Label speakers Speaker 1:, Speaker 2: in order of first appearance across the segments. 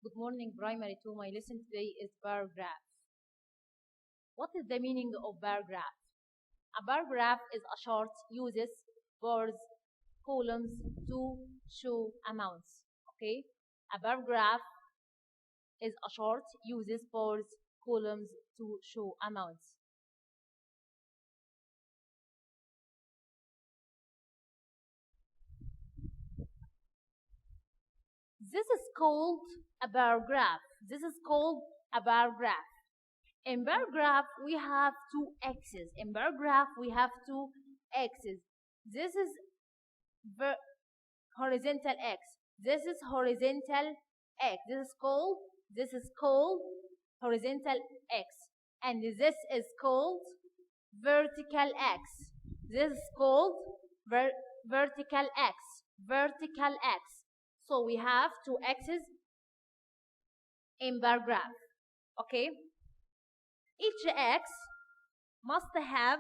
Speaker 1: Good morning, primary two. My lesson today is paragraph. What is the meaning of paragraph? A paragraph is a chart uses bars, columns to show amounts. Okay? A paragraph is a chart uses bars, columns to show amounts. This is called a paragraph. This is called a paragraph. In paragraph, we have two axes. In paragraph, we have two axes. This is horizontal x. This is horizontal x. This is called horizontal x. And this is called vertical x. This is called vertical x. Vertical x. So we have two axes in paragraph. Okay? Each x must have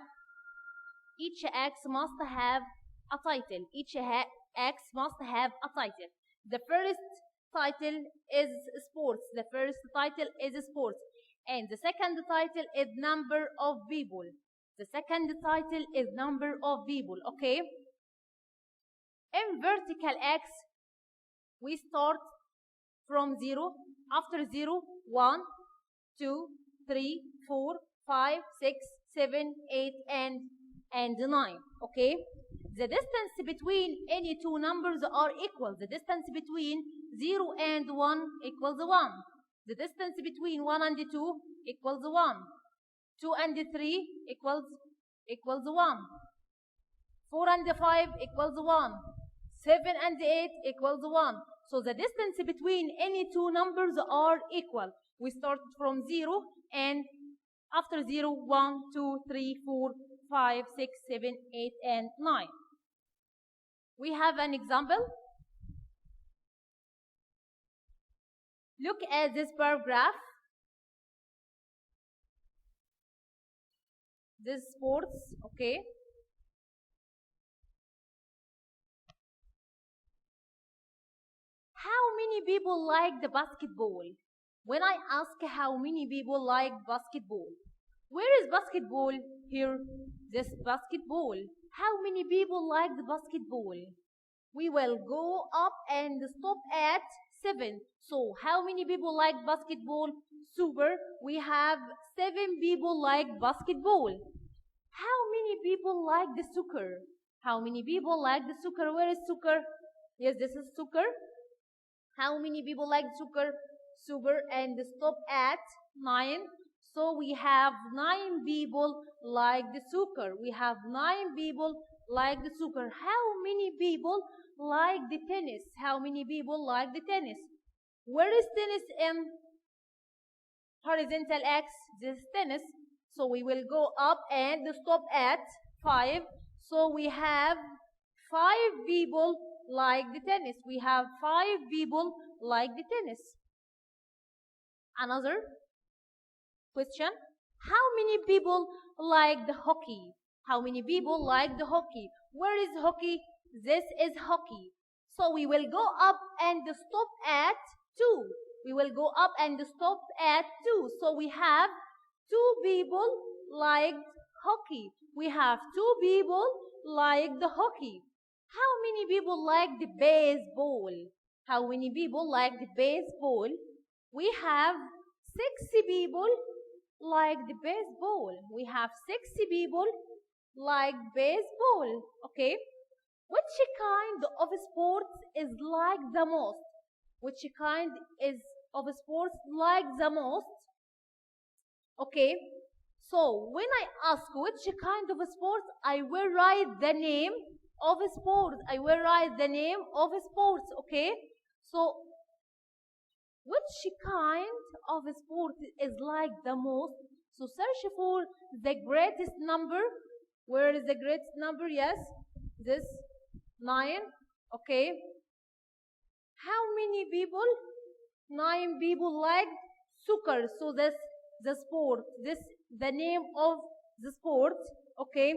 Speaker 1: a title. Each x must have a title. The first title is sports. The first title is sports. And the second title is number of people. The second title is number of people. Okay? In vertical x, we start from 0. After 0, 1, 2, 3, 4, 5, 6, 7, 8, and 9. Okay? The distance between any two numbers are equal. The distance between 0 and 1 equals 1. The distance between 1 and 2 equals 1. 2 and 3 equals 1. 4 and 5 equals 1. 7 and 8 equals 1. So the distance between any two numbers are equal. We start from 0 and after 0, 1, 2, 3, 4, 5, 6, 7, 8, and 9. We have an example. Look at this paragraph. This sports, okay? How many people like the basketball? When I ask how many people like basketball, where is basketball here? This basketball. How many people like the basketball? We will go up and stop at 7. So how many people like basketball? Super. We have 7 people like basketball. How many people like the soccer? How many people like the soccer? Where is soccer? Yes, this is soccer. How many people like soccer? Super. And stop at 9. So we have 9 people like the soccer. We have 9 people like the soccer. How many people like the tennis? How many people like the tennis? Where is tennis in horizontal x? This is tennis. So we will go up and stop at 5. So we have 5 people like the tennis. We have 5 people like the tennis. Another question. How many people like the hockey? How many people like the hockey? Where is hockey? This is hockey. So we will go up and stop at 2. We will go up and stop at 2. So we have 2 people like hockey. We have 2 people like the hockey. How many people like the baseball? How many people like the baseball? We have 60 people like the baseball. We have 60 people like baseball. Okay? Which kind of sports is like the most? Which kind of sports like the most? Okay? So, when I ask which kind of sports, I will write the name of sports. I will write the name of sports. Okay? So, which kind of sport is like the most? So search for the greatest number. Where is the greatest number? Yes, this 9. Okay. How many people? 9 people like soccer. So this the sport. This the name of the sport. Okay.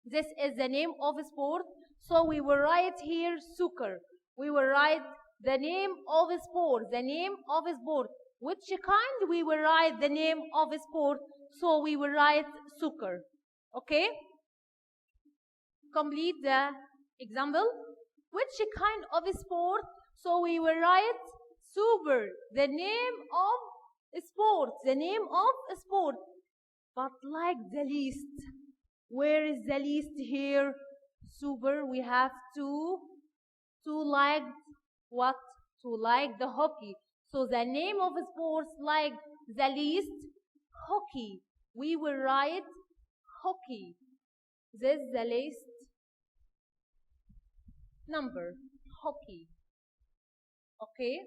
Speaker 1: This is the name of sport. So we will write here soccer. We will write The name of a sport. The name of a sport. Which kind? We will write the name of a sport. So we will write soccer. Okay? Complete the example. Which kind of a sport? So we will write super. The name of a sport. The name of a sport. But like the least. Where is the least here? Super. We have to like what? To like the hockey. So the name of a sport like the least, hockey. We will write hockey. This is the least number, hockey. Okay?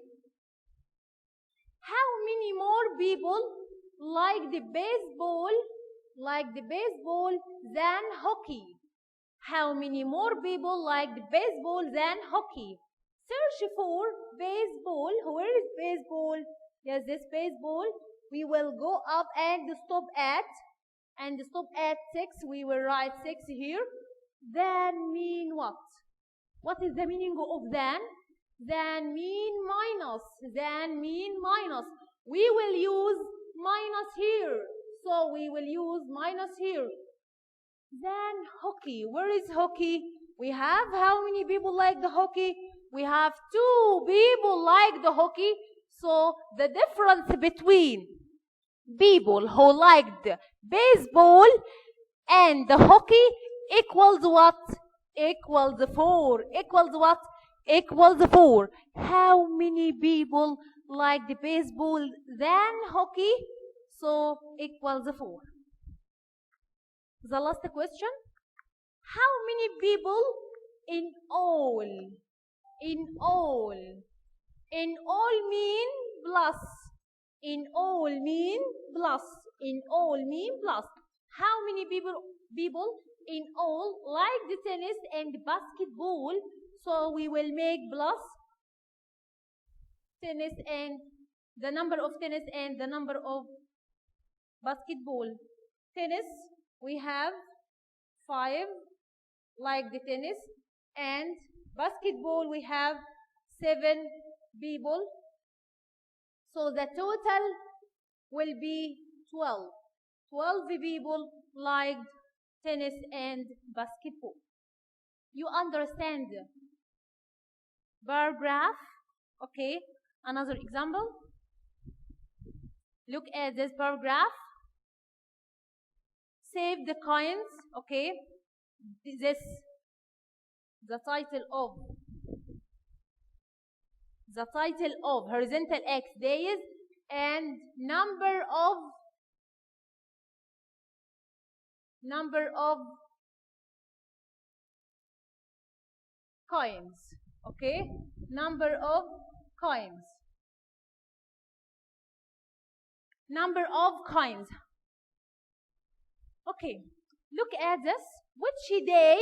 Speaker 1: How many more people like the baseball than hockey? How many more people like the baseball than hockey? Search for baseball. Where is baseball? Yes, this baseball. We will go up and stop at 6. We will write 6 here. Then mean what? What is the meaning of then? Then mean minus. Then mean minus. We will use minus here. So we will use minus here. Then hockey. Where is hockey? We have how many people like the hockey? We have 2 people like the hockey. So the difference between people who like the baseball and the hockey equals what? Equals 4. Equals what? Equals 4. How many people like the baseball than hockey? So equals 4. The last question. How many people in all? In all mean plus. In all mean plus. In all mean plus. How many people in all like the tennis and basketball? So we will make plus tennis and the number of tennis and the number of basketball. Tennis, we have 5 like the tennis, and basketball we have 7 people. So the total will be 12. 12 people like tennis and basketball. You understand the bar graph? Okay. Another example. Look at this bar graph. Save the coins. Okay. This the title of horizontal X days and number of coins. Okay, number of coins. Okay, look at this. Which day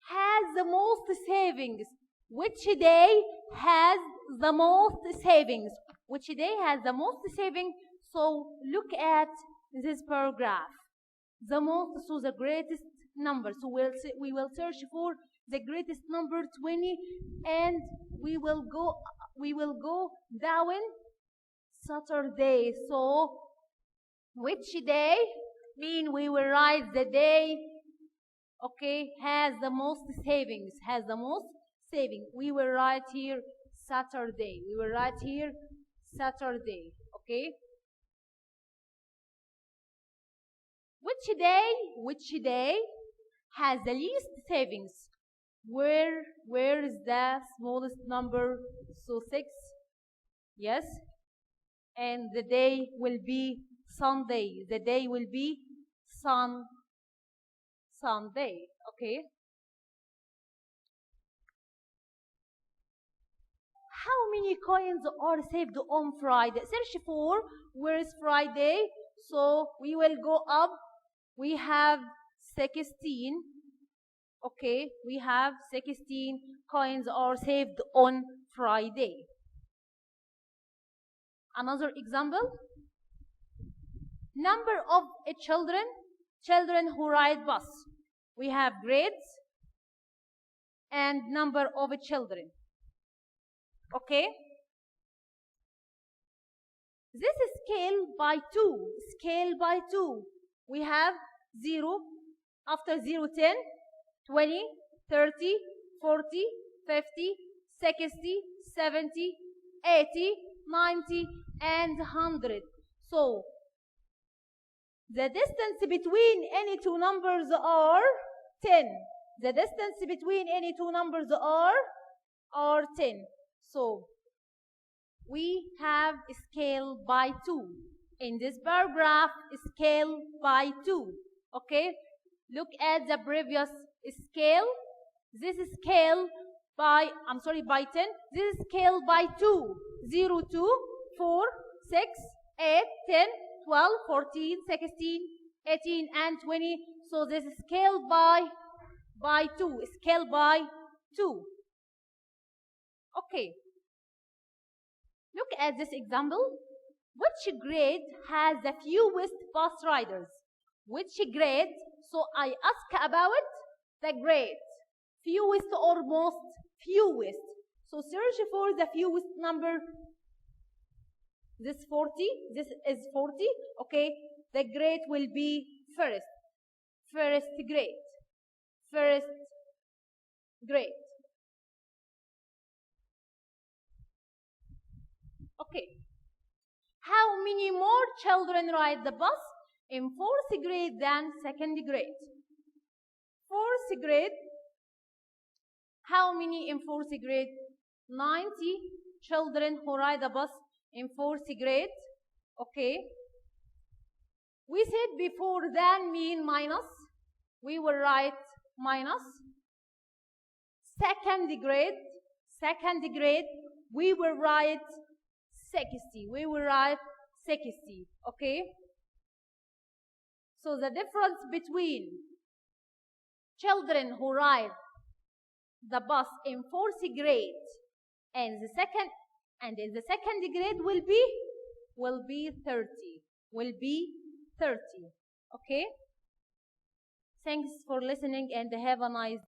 Speaker 1: has the most savings? Which day has the most savings? Which day has the most savings? So look at this paragraph. The most, so the greatest number. So we will search for the greatest number 20, and we will go down Saturday. So which day? Mean we will write the day. Okay, has the most savings. Has the most saving. We will write here Saturday. We will write here Saturday. Okay. Which day has the least savings? Where is the smallest number? So 6. Yes. And the day will be Sunday. The day will be Sunday. Okay. How many coins are saved on Friday? Search for where is Friday. So we will go up. We have 16. Okay, we have 16 coins are saved on Friday. Another example. Number of children who ride bus. We have grades and number of children. Okay? This is scale by 2. Scale by 2. We have 0, after 0, 10, 20, 30, 40, 50, 60, 70, 80, 90, and 100. So, the distance between any two numbers are 10. The distance between any two numbers are 10. So, we have scale by 2. In this paragraph, scale by 2. Okay? Look at the previous scale. This is scale by 10. This is scale by 2. 0, 2, 4, 6, 8, 10, 12, 14, 16, 18, and 20. So this is scale by 2. Scale by 2. Okay. Look at this example. Which grade has the fewest bus riders? Which grade? So I ask about the grade. Fewest or most fewest. So search for the fewest number. This 40. This is 40. Okay. The grade will be first. First grade. First grade. Okay. How many more children ride the bus in fourth grade than second grade? Fourth grade. How many in fourth grade? 90 children who ride the bus in fourth grade. Okay. We said before than mean minus. We will write minus. Second grade. Second grade. We will write 60. We will write 60. Okay. So the difference between children who ride the bus in fourth grade and in the second grade will be 30. Will be 30. Okay. Thanks for listening and have a nice day.